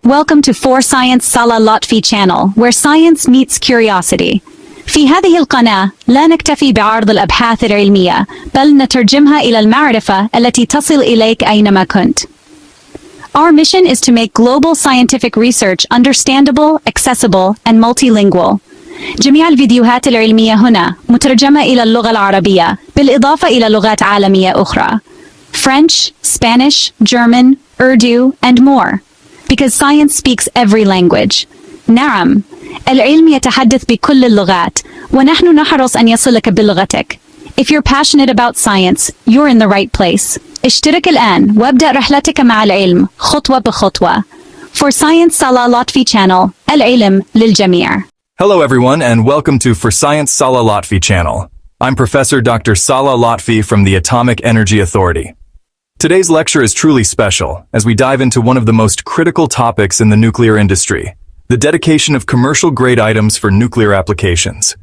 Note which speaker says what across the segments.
Speaker 1: Welcome to For Science Salah Lotfy Channel, where science meets curiosity. في هذه القناة لا نكتفي بعرض الأبحاث العلمية، بل نترجمها إلى المعرفة التي تصل إليك أينما كنت. Our mission is to make global scientific research understandable, accessible, and multilingual. جميع الفيديوهات العلمية هنا مترجمة إلى اللغة العربية، بالإضافة إلى لغات عالمية أخرى. French, Spanish, German, Urdu, and more. Because science speaks every language. نعم، العلم يتحدث بكل اللغات، ونحن نحرص أن يصلك بلغتك. If you're passionate about science, you're in the right place. اشترك الآن وابدأ رحلتك مع العلم خطوة بخطوة. For Science Salah Lotfy Channel, العلم للجميع.
Speaker 2: Hello everyone and welcome to For Science Salah Lotfy Channel. I'm Professor Dr. Salah Lotfy from the Atomic Energy Authority. Today's lecture is truly special as we dive into one of the most critical topics in the nuclear industry, the dedication of commercial-grade items for nuclear applications.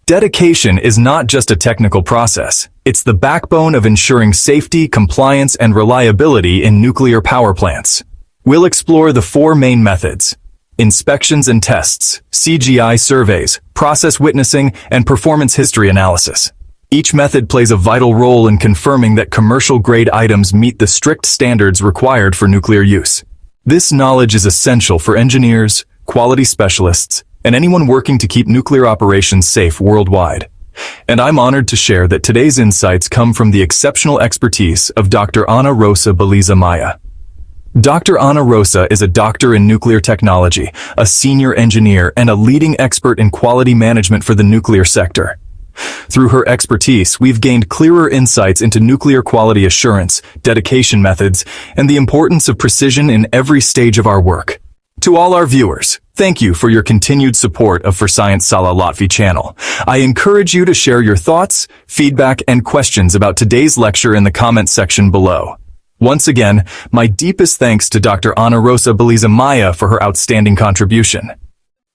Speaker 2: Dedication is not just a technical process, it's the backbone of ensuring safety, compliance, and reliability in nuclear power plants. We'll explore the four main methods: inspections and tests, CGI surveys, process witnessing, and performance history analysis. Each method plays a vital role in confirming that commercial-grade items meet the strict standards required for nuclear use. This knowledge is essential for engineers, quality specialists, and anyone working to keep nuclear operations safe worldwide. And I'm honored to share that today's insights come from the exceptional expertise of Dr. Rosa Baliza Maia. Dr. Rosa is a doctor in nuclear technology, a senior engineer, and a leading expert in quality management for the nuclear sector. Through her expertise, we've gained clearer insights into nuclear quality assurance, dedication methods, and the importance of precision in every stage of our work. To all our viewers, thank you for your continued support of For Science Salah Lotfy Channel. I encourage you to share your thoughts, feedback, and questions about today's lecture in the comments section below. Once again, my deepest thanks to Dr. Rosa Baliza Maia for her outstanding contribution.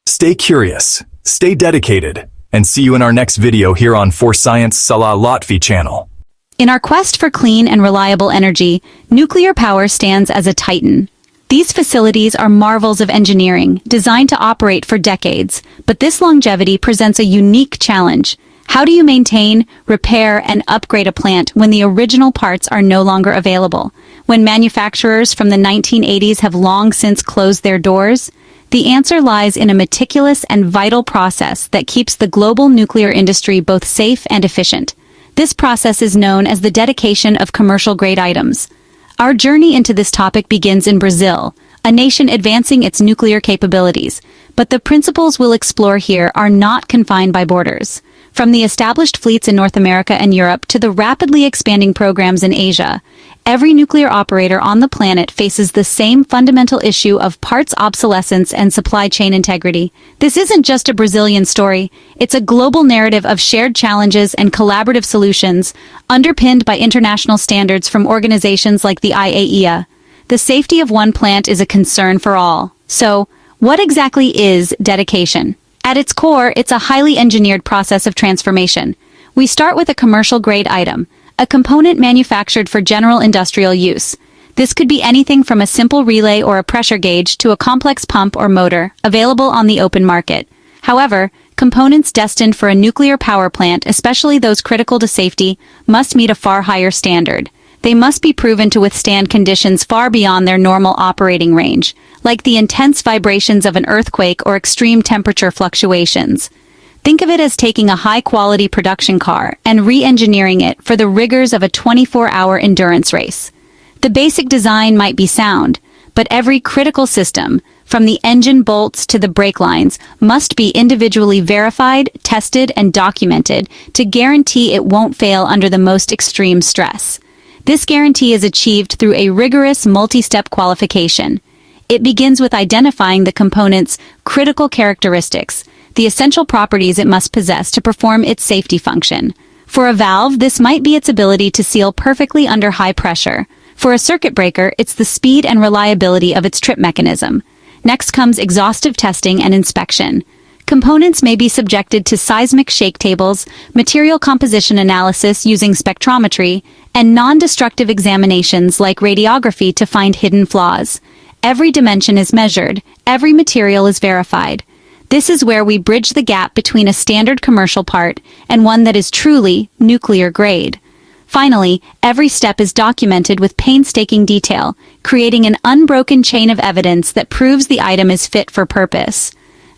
Speaker 2: Stay curious, stay dedicated, and see you in our next video here on For Science Salah Lotfy Channel.
Speaker 1: In our quest for clean and reliable energy, nuclear power stands as a titan. These facilities are marvels of engineering, designed to operate for decades, but this longevity presents a unique challenge. How do you maintain, repair, and upgrade a plant when the original parts are no longer available? When manufacturers from the 1980s have long since closed their doors? The answer lies in a meticulous and vital process that keeps the global nuclear industry both safe and efficient. This process is known as the dedication of commercial-grade items. Our journey into this topic begins in Brazil, a nation advancing its nuclear capabilities, but the principles we'll explore here are not confined by borders. From the established fleets in North America and Europe to the rapidly expanding programs in Asia, every nuclear operator on the planet faces the same fundamental issue of parts obsolescence and supply chain integrity. This isn't just a Brazilian story, it's a global narrative of shared challenges and collaborative solutions, underpinned by international standards from organizations like the IAEA. The safety of one plant is a concern for all. So, what exactly is dedication? At its core, it's a highly engineered process of transformation. We start with a commercial-grade item, a component manufactured for general industrial use. This could be anything from a simple relay or a pressure gauge to a complex pump or motor, available on the open market. However, components destined for a nuclear power plant, especially those critical to safety, must meet a far higher standard. They must be proven to withstand conditions far beyond their normal operating range, like the intense vibrations of an earthquake or extreme temperature fluctuations. Think of it as taking a high-quality production car and re-engineering it for the rigors of a 24-hour endurance race. The basic design might be sound, but every critical system, from the engine bolts to the brake lines, must be individually verified, tested, and documented to guarantee it won't fail under the most extreme stress. This guarantee is achieved through a rigorous multi-step qualification. It begins with identifying the component's critical characteristics, the essential properties it must possess to perform its safety function. For a valve, this might be its ability to seal perfectly under high pressure. For a circuit breaker, it's the speed and reliability of its trip mechanism. Next comes exhaustive testing and inspection. Components may be subjected to seismic shake tables, material composition analysis using spectrometry, and non-destructive examinations like radiography to find hidden flaws. Every dimension is measured, every material is verified. This is where we bridge the gap between a standard commercial part and one that is truly nuclear grade. Finally, every step is documented with painstaking detail, creating an unbroken chain of evidence that proves the item is fit for purpose.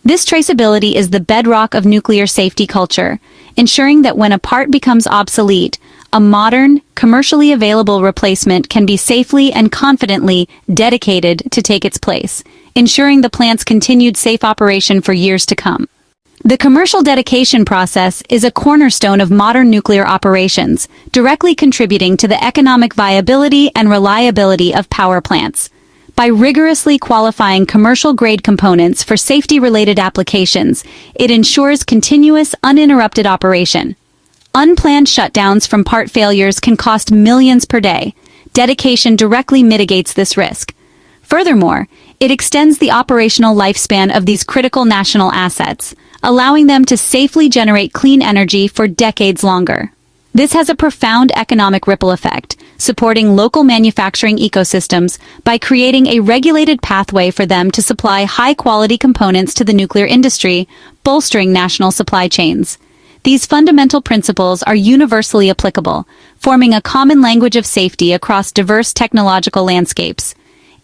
Speaker 1: This traceability is the bedrock of nuclear safety culture, ensuring that when a part becomes obsolete, a modern, commercially available replacement can be safely and confidently dedicated to take its place, ensuring the plant's continued safe operation for years to come. The commercial dedication process is a cornerstone of modern nuclear operations, directly contributing to the economic viability and reliability of power plants. By rigorously qualifying commercial-grade components for safety-related applications, it ensures continuous, uninterrupted operation. Unplanned shutdowns from part failures can cost millions per day. Dedication directly mitigates this risk. Furthermore, it extends the operational lifespan of these critical national assets, allowing them to safely generate clean energy for decades longer. This has a profound economic ripple effect, supporting local manufacturing ecosystems by creating a regulated pathway for them to supply high-quality components to the nuclear industry, bolstering national supply chains. These fundamental principles are universally applicable, forming a common language of safety across diverse technological landscapes.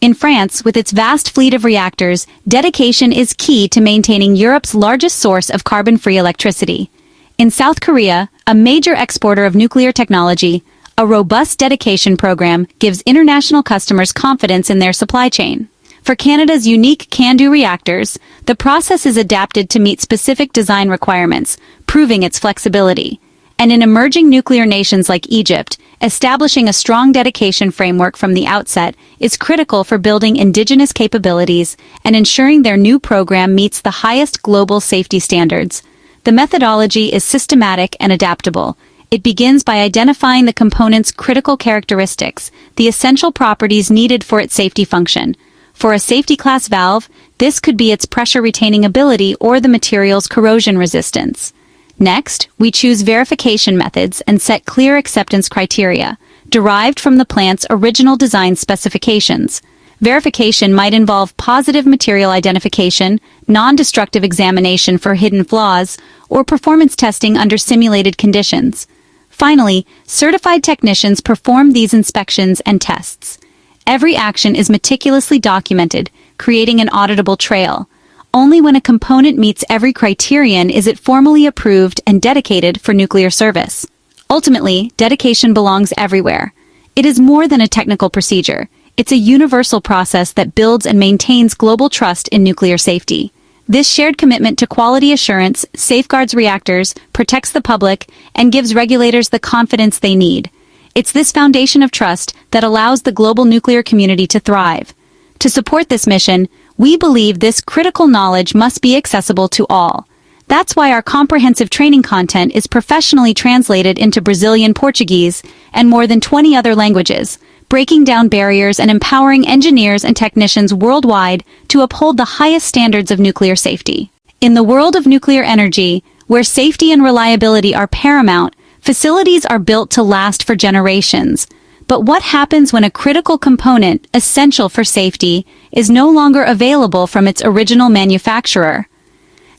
Speaker 1: In France, with its vast fleet of reactors, dedication is key to maintaining Europe's largest source of carbon-free electricity. In South Korea, a major exporter of nuclear technology, a robust dedication program gives international customers confidence in their supply chain. For Canada's unique CANDU reactors, the process is adapted to meet specific design requirements, proving its flexibility. And in emerging nuclear nations like Egypt, establishing a strong dedication framework from the outset is critical for building indigenous capabilities and ensuring their new program meets the highest global safety standards. The methodology is systematic and adaptable. It begins by identifying the component's critical characteristics, the essential properties needed for its safety function. For a safety class valve, this could be its pressure-retaining ability or the material's corrosion resistance. Next, we choose verification methods and set clear acceptance criteria, derived from the plant's original design specifications. Verification might involve positive material identification, non-destructive examination for hidden flaws, or performance testing under simulated conditions. Finally, certified technicians perform these inspections and tests. Every action is meticulously documented, creating an auditable trail. Only when a component meets every criterion is it formally approved and dedicated for nuclear service. Ultimately, dedication belongs everywhere. It is more than a technical procedure. It's a universal process that builds and maintains global trust in nuclear safety. This shared commitment to quality assurance safeguards reactors, protects the public, and gives regulators the confidence they need. It's this foundation of trust that allows the global nuclear community to thrive. To support this mission, we believe this critical knowledge must be accessible to all. That's why our comprehensive training content is professionally translated into Brazilian Portuguese and more than 20 other languages, breaking down barriers and empowering engineers and technicians worldwide to uphold the highest standards of nuclear safety. In the world of nuclear energy, where safety and reliability are paramount, facilities are built to last for generations. But what happens when a critical component, essential for safety, is no longer available from its original manufacturer?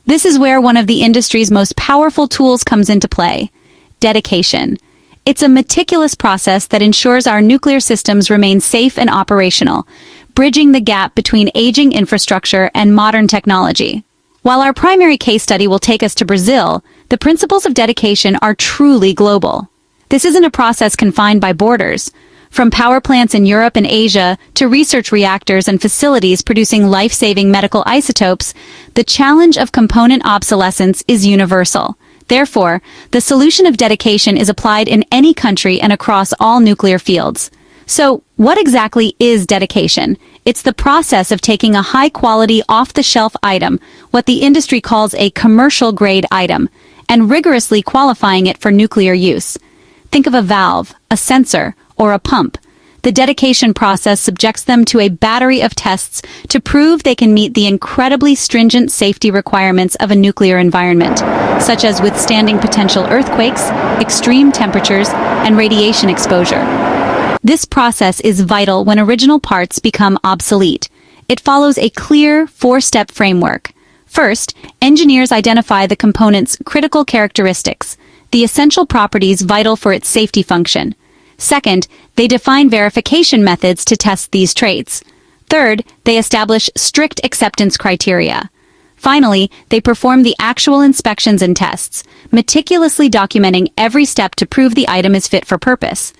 Speaker 1: This is where one of the industry's most powerful tools comes into play: dedication. It's a meticulous process that ensures our nuclear systems remain safe and operational, bridging the gap between aging infrastructure and modern technology. While our primary case study will take us to Brazil, the principles of dedication are truly global. This isn't a process confined by borders. From power plants in Europe and Asia to research reactors and facilities producing life-saving medical isotopes, the challenge of component obsolescence is universal. Therefore, the solution of dedication is applied in any country and across all nuclear fields. So, what exactly is dedication? It's the process of taking a high-quality, off-the-shelf item, what the industry calls a commercial-grade item, and rigorously qualifying it for nuclear use. Think of a valve, a sensor, or a pump. The dedication process subjects them to a battery of tests to prove they can meet the incredibly stringent safety requirements of a nuclear environment, such as withstanding potential earthquakes, extreme temperatures, and radiation exposure. This process is vital when original parts become obsolete. It follows a clear, four-step framework. First, engineers identify the component's critical characteristics, the essential properties vital for its safety function. Second, they define verification methods to test these traits. Third, they establish strict acceptance criteria. Finally, they perform the actual inspections and tests, meticulously documenting every step to prove the item is fit for purpose.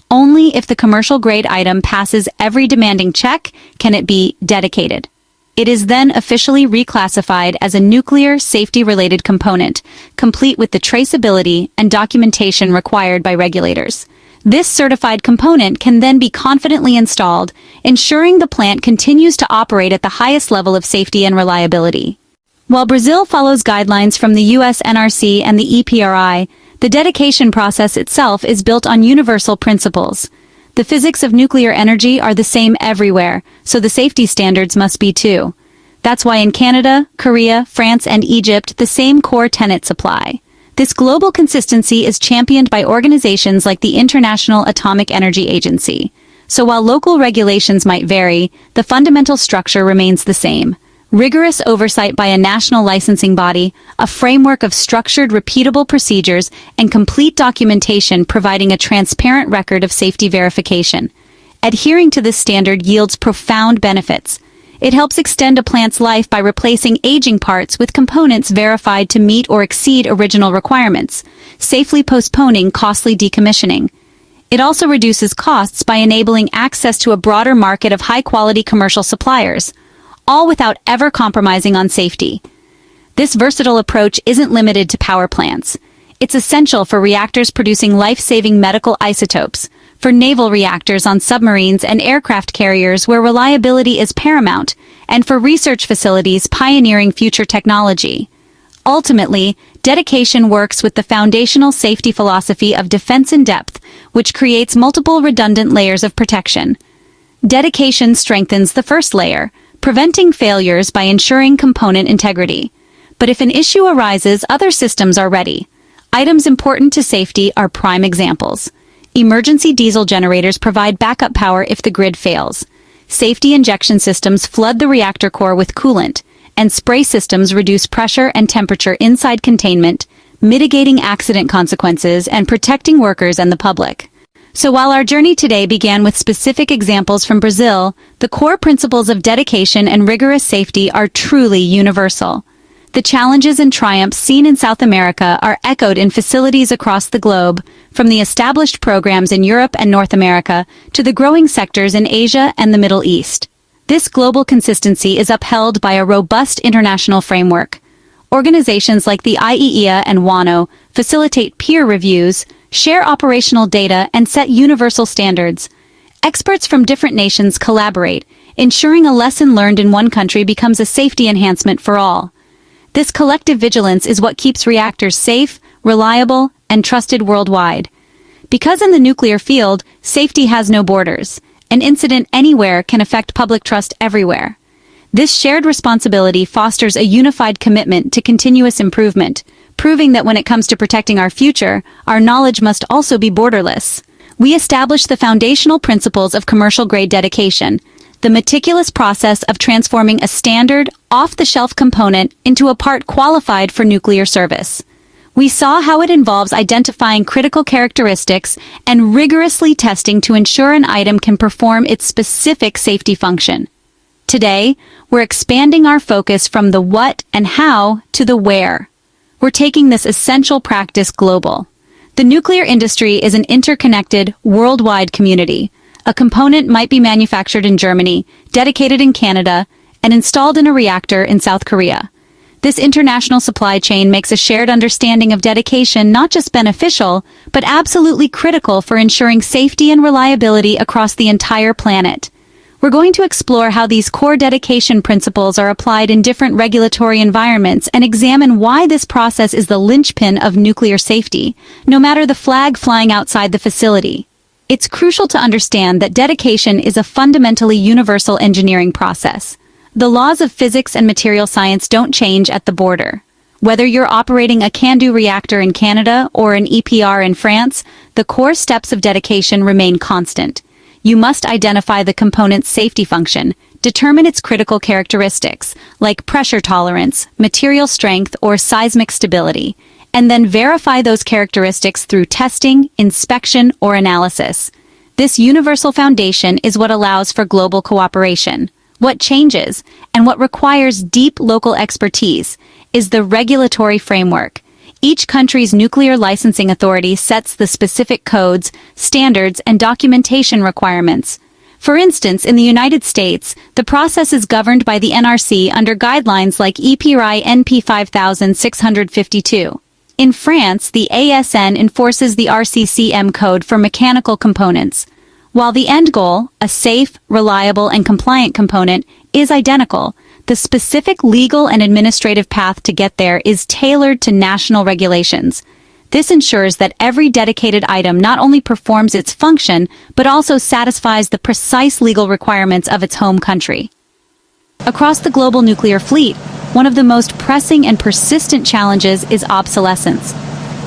Speaker 1: Only if the commercial-grade item passes every demanding check can it be dedicated. It is then officially reclassified as a nuclear safety-related component, complete with the traceability and documentation required by regulators. This certified component can then be confidently installed, ensuring the plant continues to operate at the highest level of safety and reliability. While Brazil follows guidelines from the US NRC and the EPRI, the dedication process itself is built on universal principles. The physics of nuclear energy are the same everywhere, so the safety standards must be too. That's why in Canada, Korea, France, and Egypt, the same core tenets apply. This global consistency is championed by organizations like the International Atomic Energy Agency. So while local regulations might vary, the fundamental structure remains the same. Rigorous oversight by a national licensing body, a framework of structured, repeatable procedures, and complete documentation providing a transparent record of safety verification. Adhering to this standard yields profound benefits. It helps extend a plant's life by replacing aging parts with components verified to meet or exceed original requirements, safely postponing costly decommissioning. It also reduces costs by enabling access to a broader market of high-quality commercial suppliers, all without ever compromising on safety. This versatile approach isn't limited to power plants. It's essential for reactors producing life-saving medical isotopes, for naval reactors on submarines and aircraft carriers where reliability is paramount, and for research facilities pioneering future technology. Ultimately, dedication works with the foundational safety philosophy of defense in depth, which creates multiple redundant layers of protection. Dedication strengthens the first layer, preventing failures by ensuring component integrity. But if an issue arises, other systems are ready. Items important to safety are prime examples. Emergency diesel generators provide backup power if the grid fails. Safety injection systems flood the reactor core with coolant, and spray systems reduce pressure and temperature inside containment, mitigating accident consequences and protecting workers and the public. So while our journey today began with specific examples from Brazil, the core principles of dedication and rigorous safety are truly universal. The challenges and triumphs seen in South America are echoed in facilities across the globe, from the established programs in Europe and North America to the growing sectors in Asia and the Middle East. This global consistency is upheld by a robust international framework. Organizations like the IEEA and WANO facilitate peer reviews, share operational data, and set universal standards. Experts from different nations collaborate, ensuring a lesson learned in one country becomes a safety enhancement for all. This collective vigilance is what keeps reactors safe, reliable, and trusted worldwide. Because in the nuclear field, safety has no borders. An incident anywhere can affect public trust everywhere. This shared responsibility fosters a unified commitment to continuous improvement, proving that when it comes to protecting our future, our knowledge must also be borderless. We establish the foundational principles of commercial-grade dedication, the meticulous process of transforming a standard, off-the-shelf component into a part qualified for nuclear service. We saw how it involves identifying critical characteristics and rigorously testing to ensure an item can perform its specific safety function. Today, we're expanding our focus from the what and how to the where. We're taking this essential practice global. The nuclear industry is an interconnected, worldwide community. A component might be manufactured in Germany, dedicated in Canada, and installed in a reactor in South Korea. This international supply chain makes a shared understanding of dedication not just beneficial, but absolutely critical for ensuring safety and reliability across the entire planet. We're going to explore how these core dedication principles are applied in different regulatory environments and examine why this process is the linchpin of nuclear safety, no matter the flag flying outside the facility. It's crucial to understand that dedication is a fundamentally universal engineering process. The laws of physics and material science don't change at the border. Whether you're operating a CANDU reactor in Canada or an EPR in France, the core steps of dedication remain constant. You must identify the component's safety function, determine its critical characteristics, like pressure tolerance, material strength, or seismic stability, and then verify those characteristics through testing, inspection, or analysis. This universal foundation is what allows for global cooperation. What changes, and what requires deep local expertise, is the regulatory framework. Each country's nuclear licensing authority sets the specific codes, standards, and documentation requirements. For instance, in the United States, the process is governed by the NRC under guidelines like EPRI NP 5652. In France, the ASN enforces the RCCM code for mechanical components. While the end goal, a safe, reliable, and compliant component, is identical, the specific legal and administrative path to get there is tailored to national regulations. This ensures that every dedicated item not only performs its function, but also satisfies the precise legal requirements of its home country. Across the global nuclear fleet, one of the most pressing and persistent challenges is obsolescence.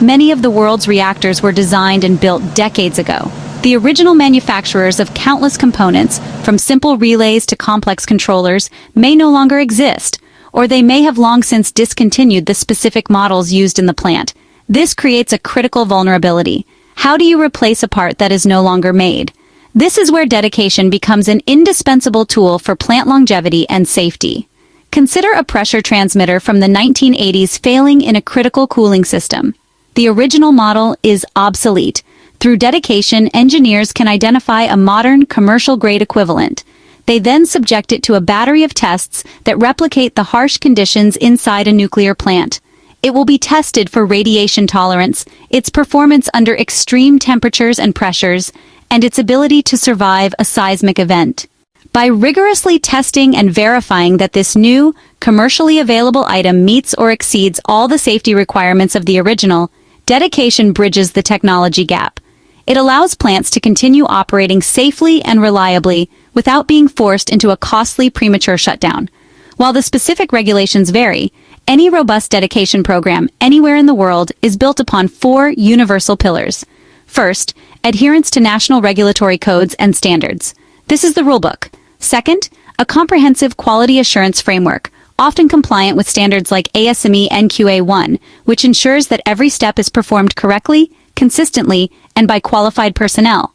Speaker 1: Many of the world's reactors were designed and built decades ago. The original manufacturers of countless components, from simple relays to complex controllers, may no longer exist, or they may have long since discontinued the specific models used in the plant. This creates a critical vulnerability. How do you replace a part that is no longer made? This is where dedication becomes an indispensable tool for plant longevity and safety. Consider a pressure transmitter from the 1980s failing in a critical cooling system. The original model is obsolete. Through dedication, engineers can identify a modern, commercial-grade equivalent. They then subject it to a battery of tests that replicate the harsh conditions inside a nuclear plant. It will be tested for radiation tolerance, its performance under extreme temperatures and pressures, and its ability to survive a seismic event. By rigorously testing and verifying that this new, commercially available item meets or exceeds all the safety requirements of the original, dedication bridges the technology gap. It allows plants to continue operating safely and reliably without being forced into a costly premature shutdown. While the specific regulations vary, any robust dedication program anywhere in the world is built upon 4 universal pillars. First, adherence to national regulatory codes and standards. This is the rulebook. Second, a comprehensive quality assurance framework, often compliant with standards like ASME NQA1, which ensures that every step is performed correctly, consistently, and by qualified personnel.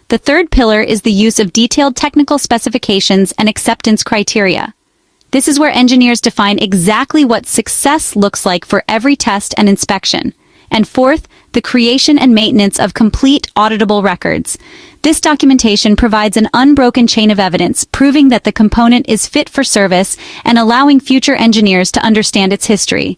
Speaker 1: The third pillar is the use of detailed technical specifications and acceptance criteria. This is where engineers define exactly what success looks like for every test and inspection. And fourth, the creation and maintenance of complete auditable records. This documentation provides an unbroken chain of evidence, proving that the component is fit for service and allowing future engineers to understand its history.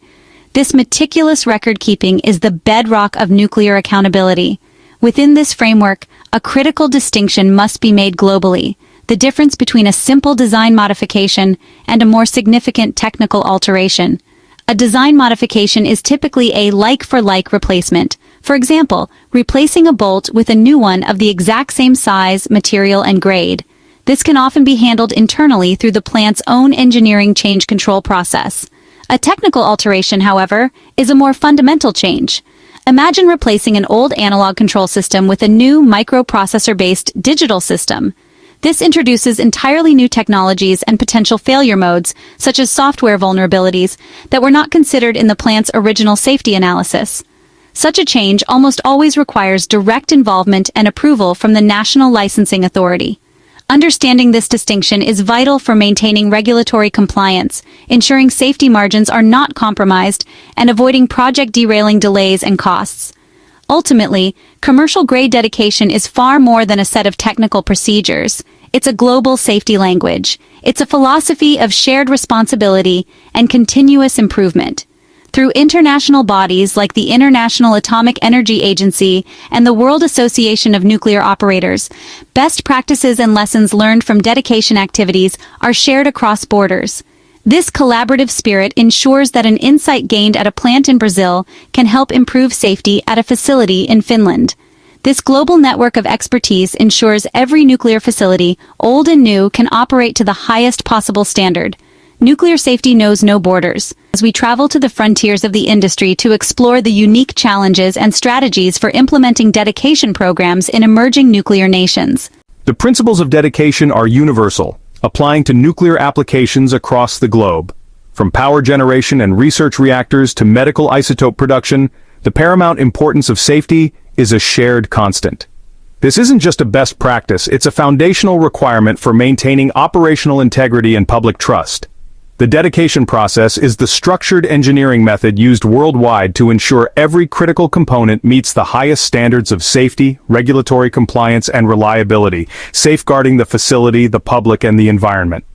Speaker 1: This meticulous record-keeping is the bedrock of nuclear accountability. Within this framework, a critical distinction must be made globally: the difference between a simple design modification and a more significant technical alteration. A design modification is typically a like-for-like replacement. For example, replacing a bolt with a new one of the exact same size, material, and grade. This can often be handled internally through the plant's own engineering change control process. A technical alteration, however, is a more fundamental change. Imagine replacing an old analog control system with a new microprocessor-based digital system. This introduces entirely new technologies and potential failure modes, such as software vulnerabilities, that were not considered in the plant's original safety analysis. Such a change almost always requires direct involvement and approval from the National Licensing Authority. Understanding this distinction is vital for maintaining regulatory compliance, ensuring safety margins are not compromised, and avoiding project derailing delays and costs. Ultimately, commercial-grade dedication is far more than a set of technical procedures. It's a global safety language. It's a philosophy of shared responsibility and continuous improvement. Through international bodies like the International Atomic Energy Agency and the World Association of Nuclear Operators, best practices and lessons learned from dedication activities are shared across borders. This collaborative spirit ensures that an insight gained at a plant in Brazil can help improve safety at a facility in Finland. This global network of expertise ensures every nuclear facility, old and new, can operate to the highest possible standard. Nuclear safety knows no borders. As we travel to the frontiers of the industry to explore the unique challenges and strategies for implementing dedication programs in emerging nuclear nations.
Speaker 3: The principles of dedication are universal, applying to nuclear applications across the globe. From power generation and research reactors to medical isotope production, the paramount importance of safety is a shared constant. This isn't just a best practice, it's a foundational requirement for maintaining operational integrity and public trust. The dedication process is the structured engineering method used worldwide to ensure every critical component meets the highest standards of safety, regulatory compliance, and reliability, safeguarding the facility, the public, and the environment.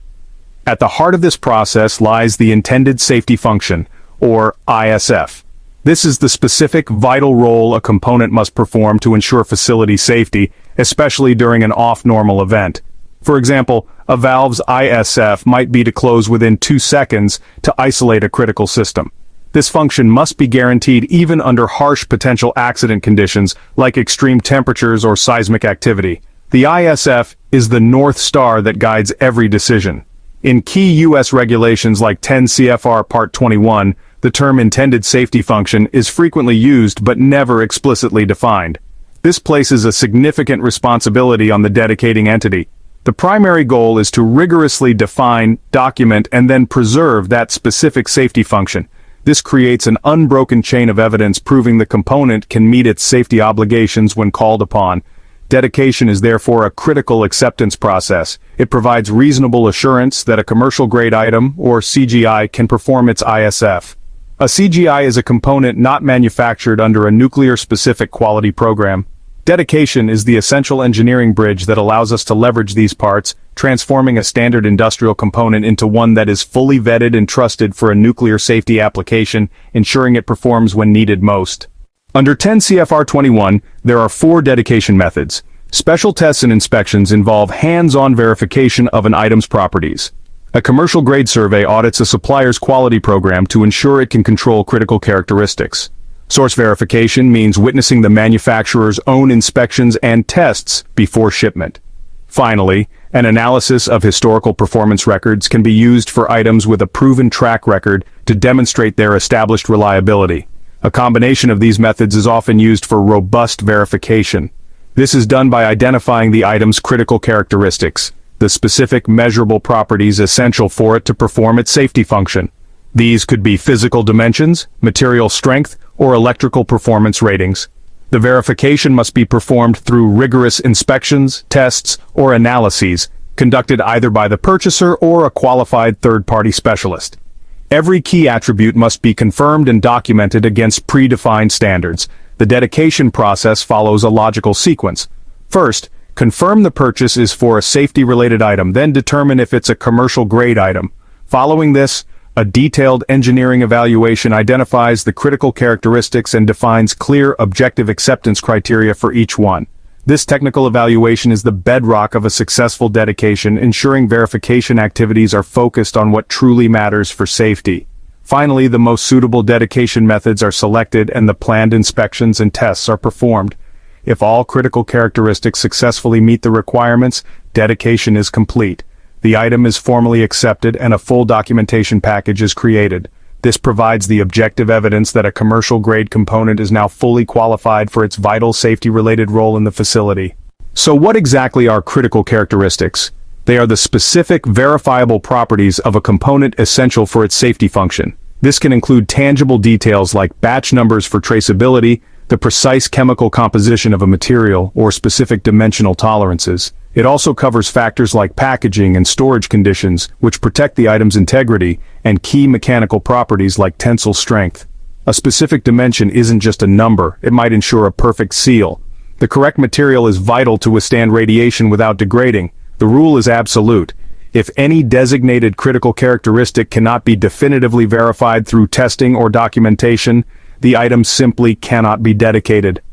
Speaker 3: At the heart of this process lies the intended safety function, or ISF. This is the specific, vital role a component must perform to ensure facility safety, especially during an off-normal event. For example, a valve's ISF might be to close within 2 seconds to isolate a critical system. This function must be guaranteed even under harsh potential accident conditions like extreme temperatures or seismic activity. The ISF is the North Star that guides every decision. In key U.S. regulations like 10 CFR Part 21, the term intended safety function is frequently used but never explicitly defined. This places a significant responsibility on the dedicating entity. The primary goal is to rigorously define, document, and then preserve that specific safety function. This creates an unbroken chain of evidence proving the component can meet its safety obligations when called upon. Dedication is therefore a critical acceptance process. It provides reasonable assurance that a commercial-grade item, or CGI, can perform its ISF. A CGI is a component not manufactured under a nuclear-specific quality program. Dedication is the essential engineering bridge that allows us to leverage these parts, transforming a standard industrial component into one that is fully vetted and trusted for a nuclear safety application, ensuring it performs when needed most. Under 10 CFR 21, there are 4 dedication methods. Special tests and inspections involve hands-on verification of an item's properties. A commercial-grade survey audits a supplier's quality program to ensure it can control critical characteristics. Source verification means witnessing the manufacturer's own inspections and tests before shipment. Finally, an analysis of historical performance records can be used for items with a proven track record to demonstrate their established reliability. A combination of these methods is often used for robust verification. This is done by identifying the item's critical characteristics, the specific measurable properties essential for it to perform its safety function. These could be physical dimensions, material strength, or electrical performance ratings. The verification must be performed through rigorous inspections, tests, or analyses, conducted either by the purchaser or a qualified third-party specialist. Every key attribute must be confirmed and documented against predefined standards. The dedication process follows a logical sequence. First, confirm the purchase is for a safety-related item, then determine if it's a commercial-grade item. Following this, a detailed engineering evaluation identifies the critical characteristics and defines clear, objective acceptance criteria for each one. This technical evaluation is the bedrock of a successful dedication, ensuring verification activities are focused on what truly matters for safety. Finally, the most suitable dedication methods are selected and the planned inspections and tests are performed. If all critical characteristics successfully meet the requirements, dedication is complete. The item is formally accepted and a full documentation package is created. This provides the objective evidence that a commercial-grade component is now fully qualified for its vital safety-related role in the facility. So what exactly are critical characteristics? They are the specific, verifiable properties of a component essential for its safety function. This can include tangible details like batch numbers for traceability, the precise chemical composition of a material, or specific dimensional tolerances. It also covers factors like packaging and storage conditions, which protect the item's integrity, and key mechanical properties like tensile strength. A specific dimension isn't just a number, it might ensure a perfect seal. The correct material is vital to withstand radiation without degrading. The rule is absolute. If any designated critical characteristic cannot be definitively verified through testing or documentation, the item simply cannot be dedicated.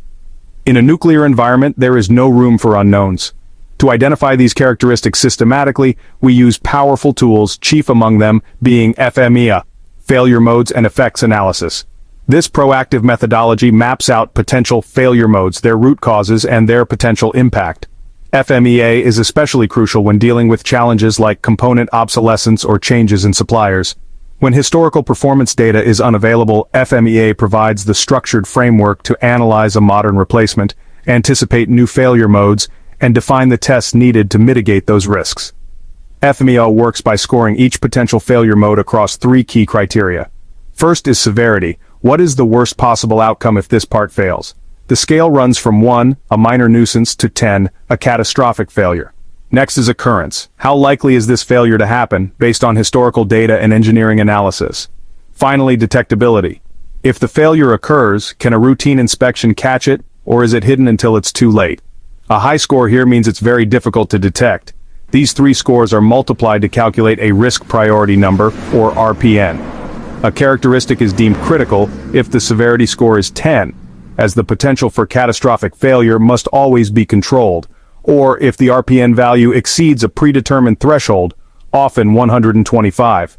Speaker 3: In a nuclear environment, there is no room for unknowns. To identify these characteristics systematically, we use powerful tools, chief among them being FMEA, failure modes and effects analysis. This proactive methodology maps out potential failure modes, their root causes, and their potential impact. FMEA is especially crucial when dealing with challenges like component obsolescence or changes in suppliers. When historical performance data is unavailable, FMEA provides the structured framework to analyze a modern replacement, anticipate new failure modes, and define the tests needed to mitigate those risks. FMEO works by scoring each potential failure mode across three key criteria. First is severity. What is the worst possible outcome if this part fails? The scale runs from 1, a minor nuisance, to 10, a catastrophic failure. Next is occurrence. How likely is this failure to happen, based on historical data and engineering analysis? Finally, detectability. If the failure occurs, can a routine inspection catch it, or is it hidden until it's too late? A high score here means it's very difficult to detect. These three scores are multiplied to calculate a risk priority number, or RPN. A characteristic is deemed critical if the severity score is 10, as the potential for catastrophic failure must always be controlled, or if the RPN value exceeds a predetermined threshold, often 125.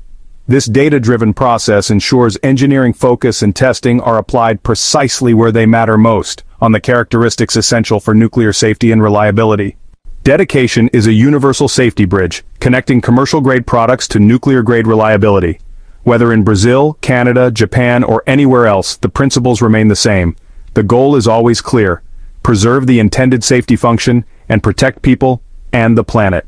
Speaker 3: This data-driven process ensures engineering focus and testing are applied precisely where they matter most, on the characteristics essential for nuclear safety and reliability. Dedication is a universal safety bridge, connecting commercial-grade products to nuclear-grade reliability. Whether in Brazil, Canada, Japan, or anywhere else, the principles remain the same. The goal is always clear: preserve the intended safety function and protect people and the planet.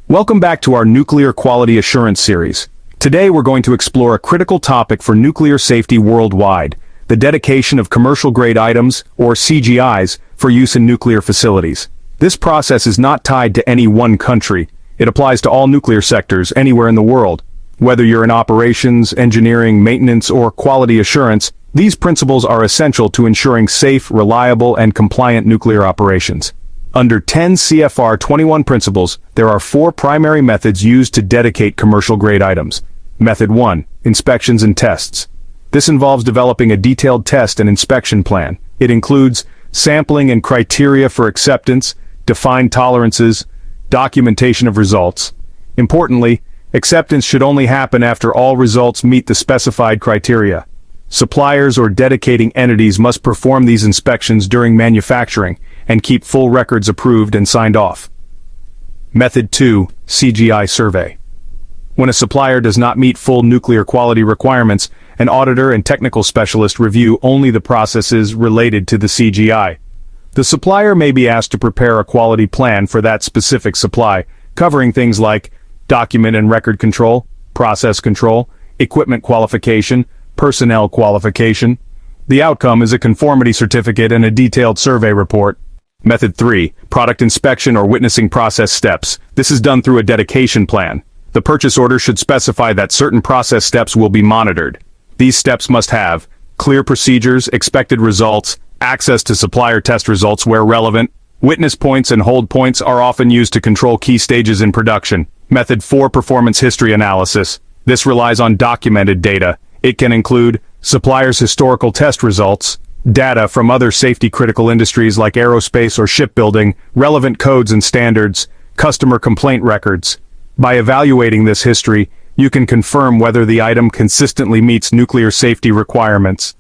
Speaker 3: Welcome back to our Nuclear Quality Assurance series. Today we're going to explore a critical topic for nuclear safety worldwide: the dedication of commercial-grade items, or CGIs, for use in nuclear facilities. This process is not tied to any one country. It applies to all nuclear sectors anywhere in the world. Whether you're in operations, engineering, maintenance, or quality assurance, these principles are essential to ensuring safe, reliable, and compliant nuclear operations. Under 10 CFR 21 principles, there are 4 primary methods used to dedicate commercial-grade items. Method 1. Inspections and tests. This involves developing a detailed test and inspection plan. It includes sampling and criteria for acceptance, defined tolerances, documentation of results. Importantly, acceptance should only happen after all results meet the specified criteria. Suppliers or dedicating entities must perform these inspections during manufacturing and keep full records approved and signed off. Method 2. CGI survey. When a supplier does not meet full nuclear quality requirements, an auditor and technical specialist review only the processes related to the CGI. The supplier may be asked to prepare a quality plan for that specific supply, covering things like document and record control, process control, equipment qualification, personnel qualification. The outcome is a conformity certificate and a detailed survey report. Method 3. Product inspection or witnessing process steps. This is done through a dedication plan. The purchase order should specify that certain process steps will be monitored. These steps must have clear procedures, expected results, access to supplier test results where relevant. Witness points and hold points are often used to control key stages in production. Method 4. Performance history analysis. This relies on documented data. It can include suppliers' historical test results, data from other safety-critical industries like aerospace or shipbuilding, relevant codes and standards, customer complaint records. By evaluating this history, you can confirm whether the item consistently meets nuclear safety requirements.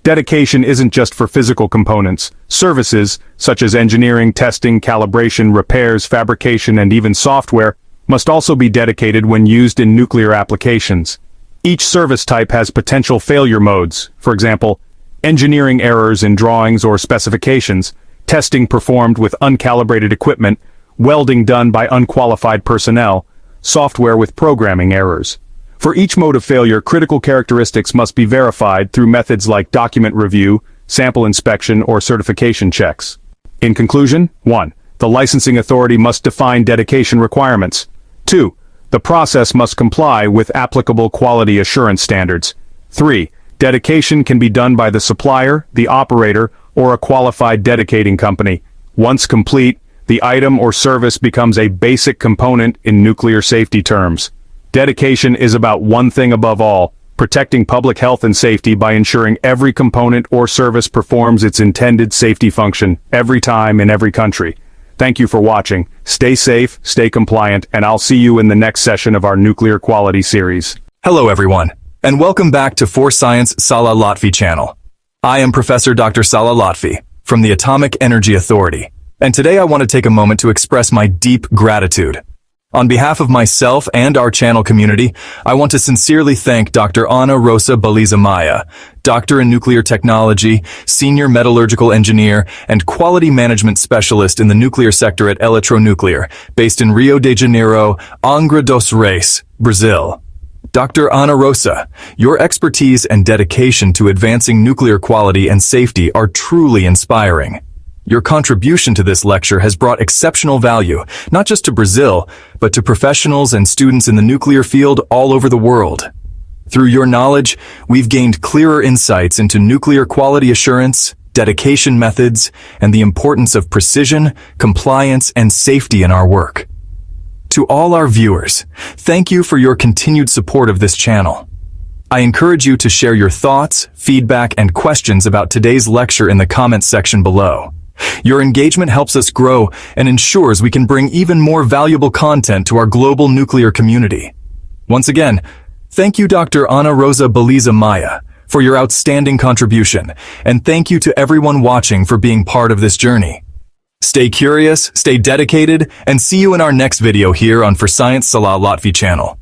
Speaker 3: Dedication isn't just for physical components. Services, such as engineering, testing, calibration, repairs, fabrication, and even software, must also be dedicated when used in nuclear applications. Each service type has potential failure modes. For example, engineering errors in drawings or specifications, testing performed with uncalibrated equipment, welding done by unqualified personnel, software with programming errors. For each mode of failure, critical characteristics must be verified through methods like document review, sample inspection, or certification checks. In conclusion, 1. The licensing authority must define dedication requirements. 2. The process must comply with applicable quality assurance standards. 3. Dedication can be done by the supplier, the operator, or a qualified dedicating company. Once complete, the item or service becomes a basic component in nuclear safety terms. Dedication is about one thing above all: protecting public health and safety by ensuring every component or service performs its intended safety function, every time in every country. Thank you for watching. Stay safe, stay compliant, and I'll see you in the next session of our Nuclear Quality series.
Speaker 2: Hello everyone, and welcome back to For Science Salah Lotfy Channel. I am Professor Dr. Salah Lotfy from the Atomic Energy Authority, and today I want to take a moment to express my deep gratitude. On behalf of myself and our channel community, I want to sincerely thank Dr. Rosa Baliza Maia, Doctor in Nuclear Technology, Senior Metallurgical Engineer, and Quality Management Specialist in the nuclear sector at Eletronuclear, based in Rio de Janeiro, Angra dos Reis, Brazil. Dr. Ana Rosa, your expertise and dedication to advancing nuclear quality and safety are truly inspiring. Your contribution to this lecture has brought exceptional value, not just to Brazil, but to professionals and students in the nuclear field all over the world. Through your knowledge, we've gained clearer insights into nuclear quality assurance, dedication methods, and the importance of precision, compliance, and safety in our work. To all our viewers, thank you for your continued support of this channel. I encourage you to share your thoughts, feedback, and questions about today's lecture in the comments section below. Your engagement helps us grow and ensures we can bring even more valuable content to our global nuclear community. Once again, thank you Dr. Ana Rosa Baliza Maia for your outstanding contribution, and thank you to everyone watching for being part of this journey. Stay curious, stay dedicated, and see you in our next video here on For Science Salah Lotfy Channel.